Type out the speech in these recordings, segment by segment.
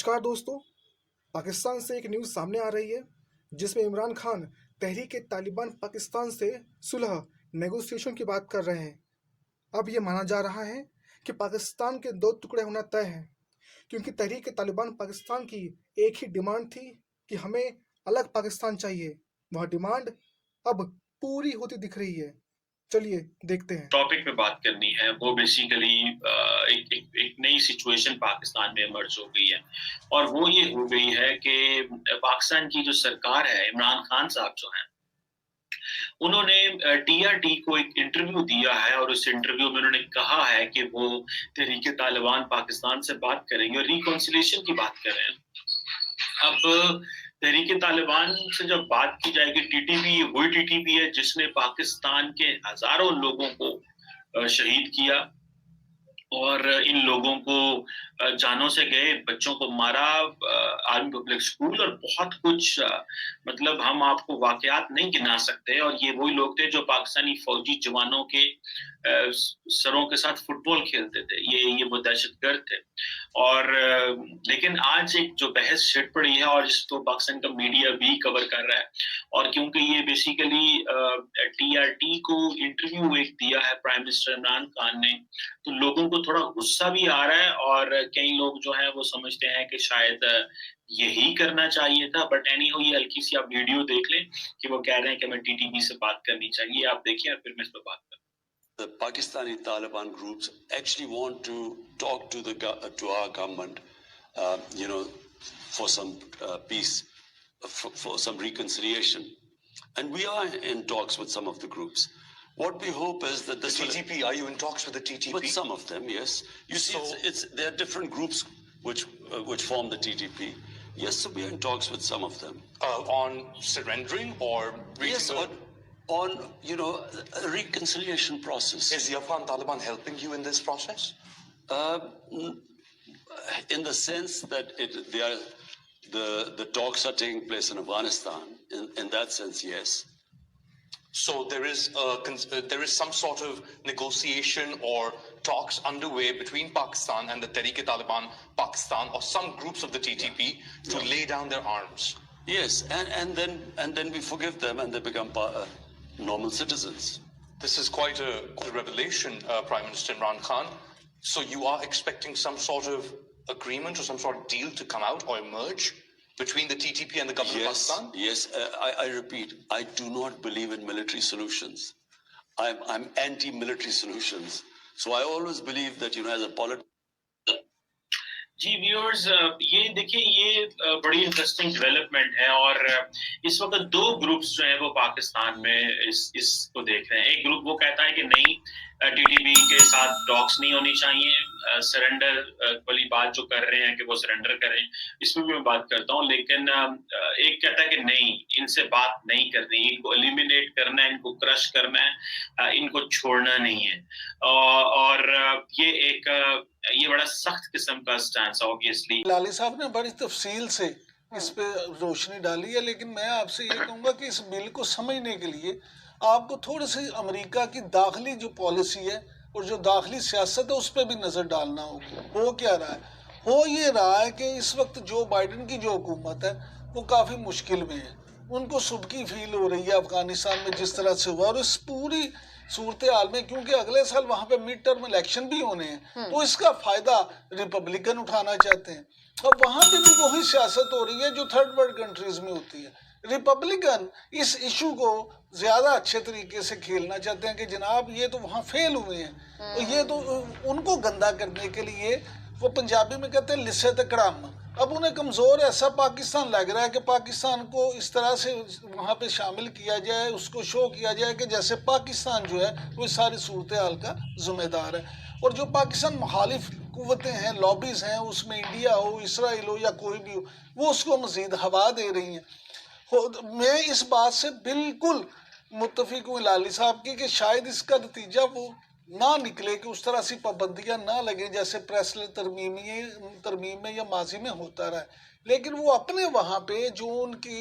नमस्कार दोस्तों। पाकिस्तान से एक न्यूज़ सामने आ रही है जिसमें इमरान खान तहरीक तालिबान पाकिस्तान से सुलह नेगोशिएशन की बात कर रहे हैं। अब ये माना जा रहा है कि पाकिस्तान के दो टुकड़े होना तय है, क्योंकि तहरीक तालिबान पाकिस्तान की एक ही डिमांड थी कि हमें अलग पाकिस्तान चाहिए। वह डिमांड अब पूरी होती दिख रही है। चलिए देखते हैं। टॉपिक पे बात करनी है वो बेसिकली एक नई सिचुएशन पाकिस्तान में इमर्ज हो गई है, और वो ये हो गई है कि पाकिस्तान की जो सरकार है, इमरान खान साहब जो हैं, उन्होंने टीआरटी को एक इंटरव्यू दिया है, और उस इंटरव्यू में उन्होंने कहा है कि वो तहरीक तालिबान पाकिस्तान से बात करेंगे और रिकॉन्सिलिएशन की बात कर रहे हैं। अब तहरीक तालिबान से जब बात की जाएगी, टीटीपी वही टीटीपी है जिसने पाकिस्तान के हजारों लोगों को शहीद किया और इन लोगों को जानों से गए, बच्चों को मारा, आर्मी पब्लिक स्कूल और बहुत कुछ, मतलब हम आपको वाकयात नहीं गिना सकते। और ये वही लोग थे जो पाकिस्तानी फौजी जवानों के सरों के साथ फुटबॉल खेलते थे। ये वो दहशतगर्द थे। और लेकिन आज एक जो बहस छिड़ पड़ी है, और जिसको पाकिस्तान का मीडिया भी कवर कर रहा है, और क्योंकि ये बेसिकली टीआरटी को इंटरव्यू एक दिया है प्राइम मिनिस्टर इमरान खान ने, तो लोगों को थोड़ा गुस्सा भी आ रहा है, और कई लोग जो हैं वो समझते हैं कि शायद यही करना चाहिए था। बट एनीहो, ये हल्की सी आप वीडियो देख लें कि वो कह रहे हैं कि हमें टीटीपी से बात करनी चाहिए। आप देखिए, फिर मैं इस पर बात करूँ। The Pakistani Taliban groups actually want to talk to our government, for some peace, for some reconciliation, and we are in talks with some of the groups. What we hope is that the TTP. Are you in talks with the TTP? With some of them, yes. You see, there are different groups which form the TTP. Yes, so we are in talks with some of them. On surrendering or yes, on a reconciliation process. Is the Afghan Taliban helping you in this process? In the sense that the talks are taking place in Afghanistan. In that sense, yes. So there is some sort of negotiation or talks underway between Pakistan and the Tehreek-e-Taliban Pakistan, or some groups of the TTP, to lay down their arms. Yes, and then we forgive them and they become normal citizens. This is quite a revelation, Prime Minister Imran Khan. So you are expecting some sort of agreement or some sort of deal to come out or emerge between the TTP and the government of Pakistan? Yes, I repeat, I do not believe in military solutions. I'm anti-military solutions. So I always believe that, as a politician. जी viewers, ये देखिए, ये बड़ी interesting development है, और इस वक्त दो ग्रुप्स जो हैं वो पाकिस्तान में इसको देख रहे हैं। एक ग्रुप वो कहता है कि नहीं, टीटीपी के साथ टॉक्स नहीं होनी चाहिए, सरेंडर वाली बात जो कर रहे हैं कि वो सरेंडर करें, इसमें भी मैं बात करता हूँ। लेकिन एक कहता है कि नहीं, इनसे बात नहीं करनी, इनको एलिमिनेट करना है, इनको क्रश करना है, इनको छोड़ना नहीं है। और ये बड़ा सख्त किस्म का स्टैंस, ऑब्वियसली। लाली साहब ने बड़ी तफसील से इस पे रोशनी डाली है, लेकिन मैं आपसे ये कहूँगा कि इस बिल को समझने के लिए आपको थोड़ी सी अमेरिका की दाखिली जो पॉलिसी है और जो दाखिली सियासत है उस पर भी नज़र डालना होगा। हो क्या रहा है? हो ये रहा है कि इस वक्त जो बाइडन की जो हुकूमत है वो काफ़ी मुश्किल में है। उनको सुबकी फील हो रही है अफगानिस्तान में जिस तरह से हुआ, और इस पूरी सूरत हाल में, क्योंकि अगले साल वहाँ पे मिड टर्म इलेक्शन भी होने हैं, तो इसका फ़ायदा रिपब्लिकन उठाना चाहते हैं। और वहाँ पे भी वही सियासत हो रही है जो थर्ड वर्ल्ड कंट्रीज में होती है। रिपब्लिकन इस इशू को ज़्यादा अच्छे तरीके से खेलना चाहते हैं कि जनाब ये तो वहाँ फेल हुए हैं, तो ये तो उनको गंदा करने के लिए, वो पंजाबी में कहते हैं लिस्से तकड़म, अब उन्हें कमज़ोर ऐसा पाकिस्तान लग रहा है कि पाकिस्तान को इस तरह से वहाँ पे शामिल किया जाए, उसको शो किया जाए कि जैसे पाकिस्तान जो है वो सारी सूरत हाल का ज़िम्मेदार है। और जो पाकिस्तान मुखालिफ कुव्वतें हैं, लॉबीज़ हैं, उसमें इंडिया हो, इसराइल हो या कोई भी हो, वो उसको मज़ीद हवा दे रही हैं। मैं इस बात से बिल्कुल मुत्तफिक हूँ लाली साहब की कि शायद इसका नतीजा वो ना निकले कि उस तरह से पाबंदियां ना लगे जैसे प्रेस तरमीम में या माजी में होता रहा है। लेकिन वो अपने वहाँ पे जो उनकी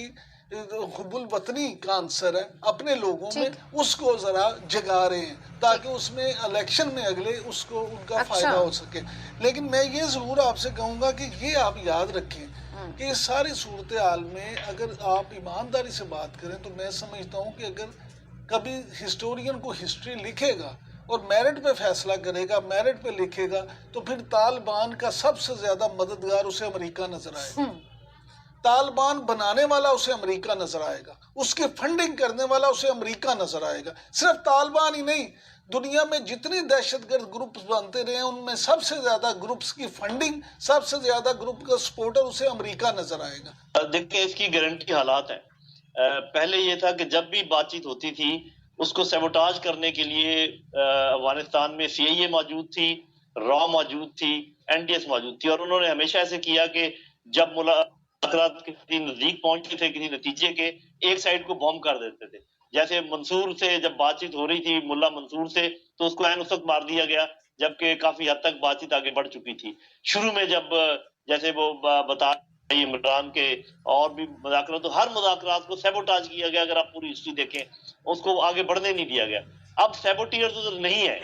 हुब्बुल वतनी का आंसर है, अपने लोगों में उसको जरा जगा रहे हैं ताकि उसमें इलेक्शन में अगले उसको उनका फायदा हो सके। लेकिन मैं ये जरूर आपसे कहूंगा कि ये आप याद रखें कि इस सारी सूरत हाल में अगर आप ईमानदारी से बात करें तो मैं समझता हूँ कि अगर कभी हिस्टोरियन को हिस्ट्री लिखेगा और मेरिट पे फैसला करेगा, मेरिट पे लिखेगा, तो फिर तालिबान का सबसे ज्यादा मददगार उसे अमेरिका नजर आएगा। तालिबान बनाने वाला उसे अमेरिका नजर आएगा, उसकी फंडिंग करने वाला उसे अमेरिका नजर आएगा। सिर्फ तालिबान ही नहीं, दुनिया में जितनी दहशतगर्द ग्रुप्स बनते रहे उनमें सबसे ज्यादा ग्रुप्स की फंडिंग, सबसे ज्यादा ग्रुप का सपोर्टर उसे अमेरिका नजर आएगा। देखिए इसकी गारंटी हालात है। पहले ये था कि जब भी बातचीत होती थी उसको सैबोटाज करने के लिए अफगानिस्तान में CIA मौजूद थी, रॉ मौजूद थी, NDS मौजूद थी, और उन्होंने हमेशा ऐसे किया कि जब मुलाकात किसी नजदीक पहुंचते थे किसी नतीजे के, एक साइड को बॉम्ब कर देते थे। जैसे मंसूर से जब बातचीत हो रही थी, मुल्ला मंसूर से, तो उसको ऐन उस वक्त मार दिया गया जबकि काफी हद तक बातचीत आगे बढ़ चुकी थी। शुरू में जब जैसे वो बता इमरान के और भी मुज़ाकरात, तो हर मुज़ाकरात को सैबोटाज किया गया। अगर आप पूरी हिस्ट्री देखें, उसको आगे बढ़ने नहीं दिया गया। अब सैबोटियर्स उधर नहीं है,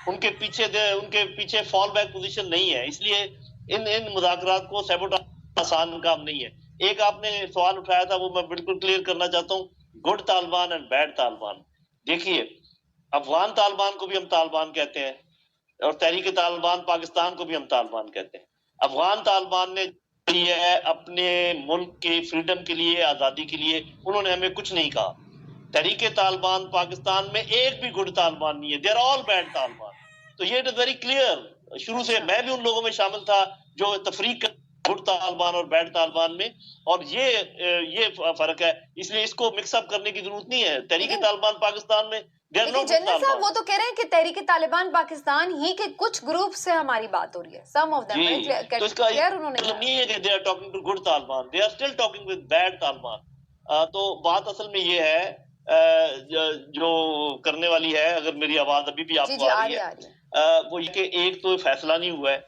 उनके पीछे फॉल बैक पोजीशन नहीं है, इसलिए इन मुज़ाकरात को सैबोटाज आसान काम नहीं है। एक आपने सवाल उठाया था, वो मैं बिल्कुल क्लियर करना चाहता हूँ, good Taliban and bad Taliban. देखिए, अफगान तालिबान को भी हम तालिबान कहते हैं और तहरीक तालिबान पाकिस्तान को भी हम तालिबान कहते हैं। अफगान तालिबान ने ये है अपने मुल्क के फ्रीडम के लिए, आजादी के लिए, उन्होंने हमें कुछ नहीं कहा। तहरीक तालिबान पाकिस्तान में एक भी गुड तालिबान नहीं है, they are all bad Taliban. तो ये इट इज वेरी क्लियर। शुरू से मैं भी उन लोगों में शामिल था जो तफरीक गुड तालिबान और बैड तालिबान में, और ये फर्क है, इसलिए इसको मिक्सअप करने की जरूरत नहीं है। तहरीक तालिबान पाकिस्तान में लेकिन जनरल साहब वो तो कह रहे हैं कि तहरीक तालिबान पाकिस्तान ही के कुछ ग्रुप से हमारी बात हो रही है, सम ऑफ देम, तो इसका उन्होंने मतलब नहीं है कि they are talking to good Taliban, they are still talking with bad Taliban. तो बात असल में ये है जो करने वाली है, अगर मेरी आवाज अभी भी आपको आ रही है, वो ये कि एक तो फैसला नहीं हुआ है,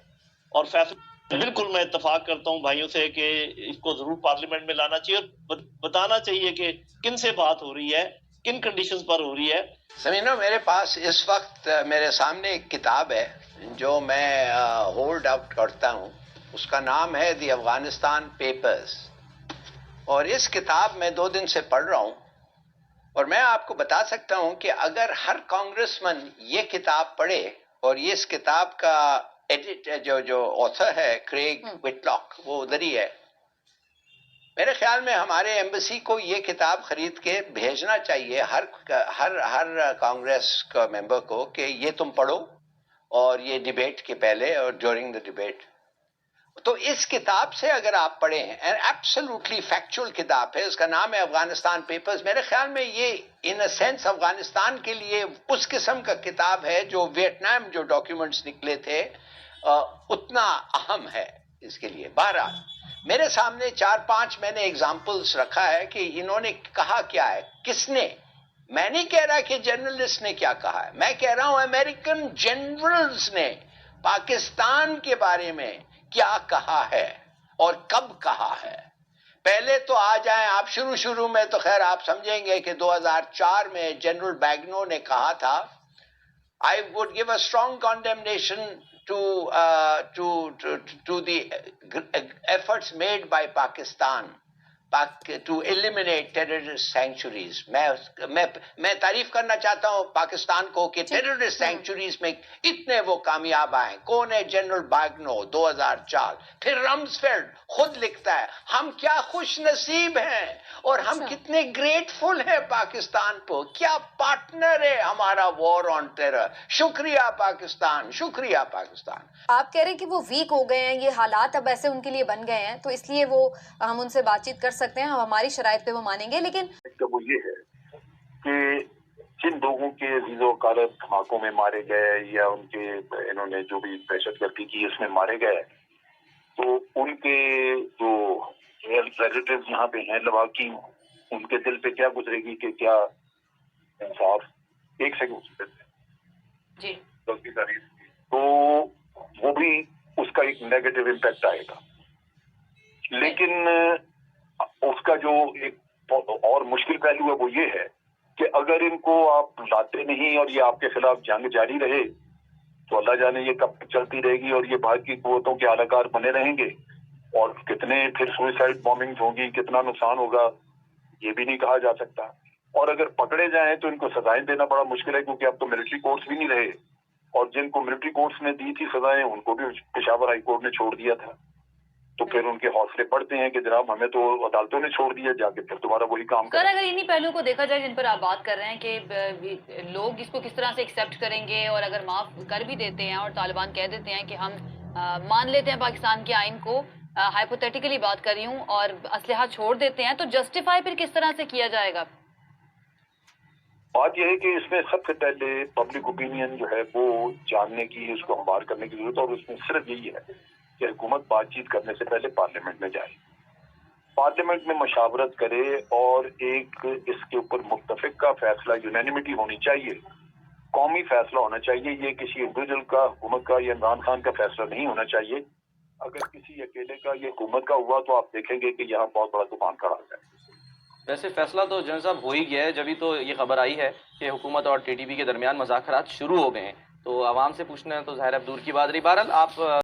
और फैसला बिल्कुल मैं इत्तेफाक करता हूँ भाइयों से कि इसको जरूर पार्लियामेंट में लाना चाहिए और बताना चाहिए कि किन से बात हो रही है, किन कंडीशंस पर हो रही है। समीनो, मेरे पास इस वक्त मेरे सामने एक किताब है जो मैं होल्ड आउट करता हूँ, उसका नाम है द अफगानिस्तान पेपर्स, और इस किताब में 2 दिन से पढ़ रहा हूँ, और मैं आपको बता सकता हूँ कि अगर हर कांग्रेसमैन ये किताब पढ़े, और ये इस किताब का एडिट जो ऑथर है क्रेग विटलॉक, वो उधर ही है, मेरे ख्याल में हमारे एम्बेसी को ये किताब खरीद के भेजना चाहिए हर कांग्रेस का मेंबर को कि ये तुम पढ़ो, और ये डिबेट के पहले और ड्यूरिंग द डिबेट। तो इस किताब से अगर आप पढ़ें, एब्सोल्युटली फैक्चुअल किताब है, इसका नाम है अफगानिस्तान पेपर्स। मेरे ख्याल में ये इन अ सेंस अफगानिस्तान के लिए उस किस्म का किताब है जो वियतनाम जो डॉक्यूमेंट्स निकले थे उतना अहम है इसके लिए। बहरहाल मेरे सामने 4-5 मैंने एग्जाम्पल्स रखा है कि इन्होंने कहा क्या है, किसने। मैं नहीं कह रहा कि जर्नलिस्ट ने क्या कहा है, मैं कह रहा हूं अमेरिकन जनरल्स ने पाकिस्तान के बारे में क्या कहा है और कब कहा है। पहले तो आ जाएं आप, शुरू में तो खैर आप समझेंगे कि 2004 में जनरल बैगनो ने कहा था, I would give a strong condemnation to the efforts made by Pakistan to eliminate terrorist sanctuaries. मैं तारीफ करना चाहता हूं पाकिस्तान को कि टेररिस्ट सेंचुरीज में इतने वो कामयाब आए। कौन है? जनरल बैगनो, 2004। फिर रम्सफेल्ड खुद लिखता है हम क्या खुश नसीब हैं और हम कितने ग्रेटफुल हैं पाकिस्तान को, क्या पार्टनर है हमारा वॉर ऑन टेरर। शुक्रिया पाकिस्तान, शुक्रिया पाकिस्तान। आप कह रहे हैं कि वो वीक हो गए हैं, ये हालात अब ऐसे उनके लिए बन गए हैं, तो इसलिए वो हम उनसे बातचीत कर सकते हैं, हम हमारी शराइत पे वो मानेंगे। लेकिन वो ये है कि जिन लोगों के वीज़ो वकालत धमाकों में मारे गए या उनके इन्होंने जो भी दहशतगर्दी की इसमें मारे गए, तो उनके जो रिलेटिव्स यहाँ पे हैं लवाकी, उनके दिल पे क्या गुजरेगी कि क्या इंसाफ एक से जी गलती तारीफ, तो वो भी उसका एक नेगेटिव इम्पैक्ट आएगा। लेकिन उसका जो एक और मुश्किल पहलू है वो ये है कि अगर इनको आप लाते नहीं और ये आपके खिलाफ जंग जारी रहे तो अल्लाह जाने ये कब तक चलती रहेगी और ये बाहर की कुव्वतों के आलाकार बने रहेंगे और कितने फिर सुसाइड बॉम्बिंग्स होंगी, कितना नुकसान होगा ये भी नहीं कहा जा सकता। और अगर पकड़े जाएं तो इनको सजाएं देना बड़ा मुश्किल है क्योंकि अब तो मिलिट्री कोर्ट्स भी नहीं रहे और जिनको मिलिट्री कोर्ट्स ने दी थी सजाएं उनको भी पेशावर हाई कोर्ट ने छोड़ दिया था। तो फिर उनके हौसले बढ़ते हैं कि जनाब हमें तो अदालतों ने छोड़ दिया, जाके फिर दोबारा वही काम सर करें। अगर इन्हीं पहलुओं को देखा जाए जिन पर आप बात कर रहे हैं कि लोग इसको किस तरह से एक्सेप्ट करेंगे और अगर माफ कर भी देते हैं और तालिबान कह देते हैं कि हम मान लेते हैं पाकिस्तान के आइन को, हाइपोथेटिकली बात कर रही हूँ, और असलहा छोड़ देते हैं, तो जस्टिफाई फिर किस तरह से किया जाएगा? बात यह है कि इसमें सबसे पहले पब्लिक ओपिनियन जो है वो जानने की, उसको हमार करने की जरूरत है और उसमें सिर्फ यही है कि हुकूमत बातचीत करने से पहले पार्लियामेंट में जाए, पार्लियामेंट में मशावरत करे और एक इसके ऊपर मुत्तफिक का फैसला, यूनानिमिटी होनी चाहिए, कौमी फैसला होना चाहिए। ये किसी इंडिविजुअल का, हुकूमत का या इमरान खान का फैसला नहीं होना चाहिए। अगर किसी अकेले का या हुकूमत का हुआ तो आप देखेंगे कि यहाँ बहुत बड़ा तूफान खड़ा हो जाए। वैसे फैसला तो जनरल साहब हो ही गया है, जब ही तो ये खबर आई है कि हुकूमत और टीटीपी के दरमियान मुज़ाकरात शुरू हो गए हैं। तो आवाम से पूछना है तो ज़ाहिर अब दूर की बात रही। बहरहाल आप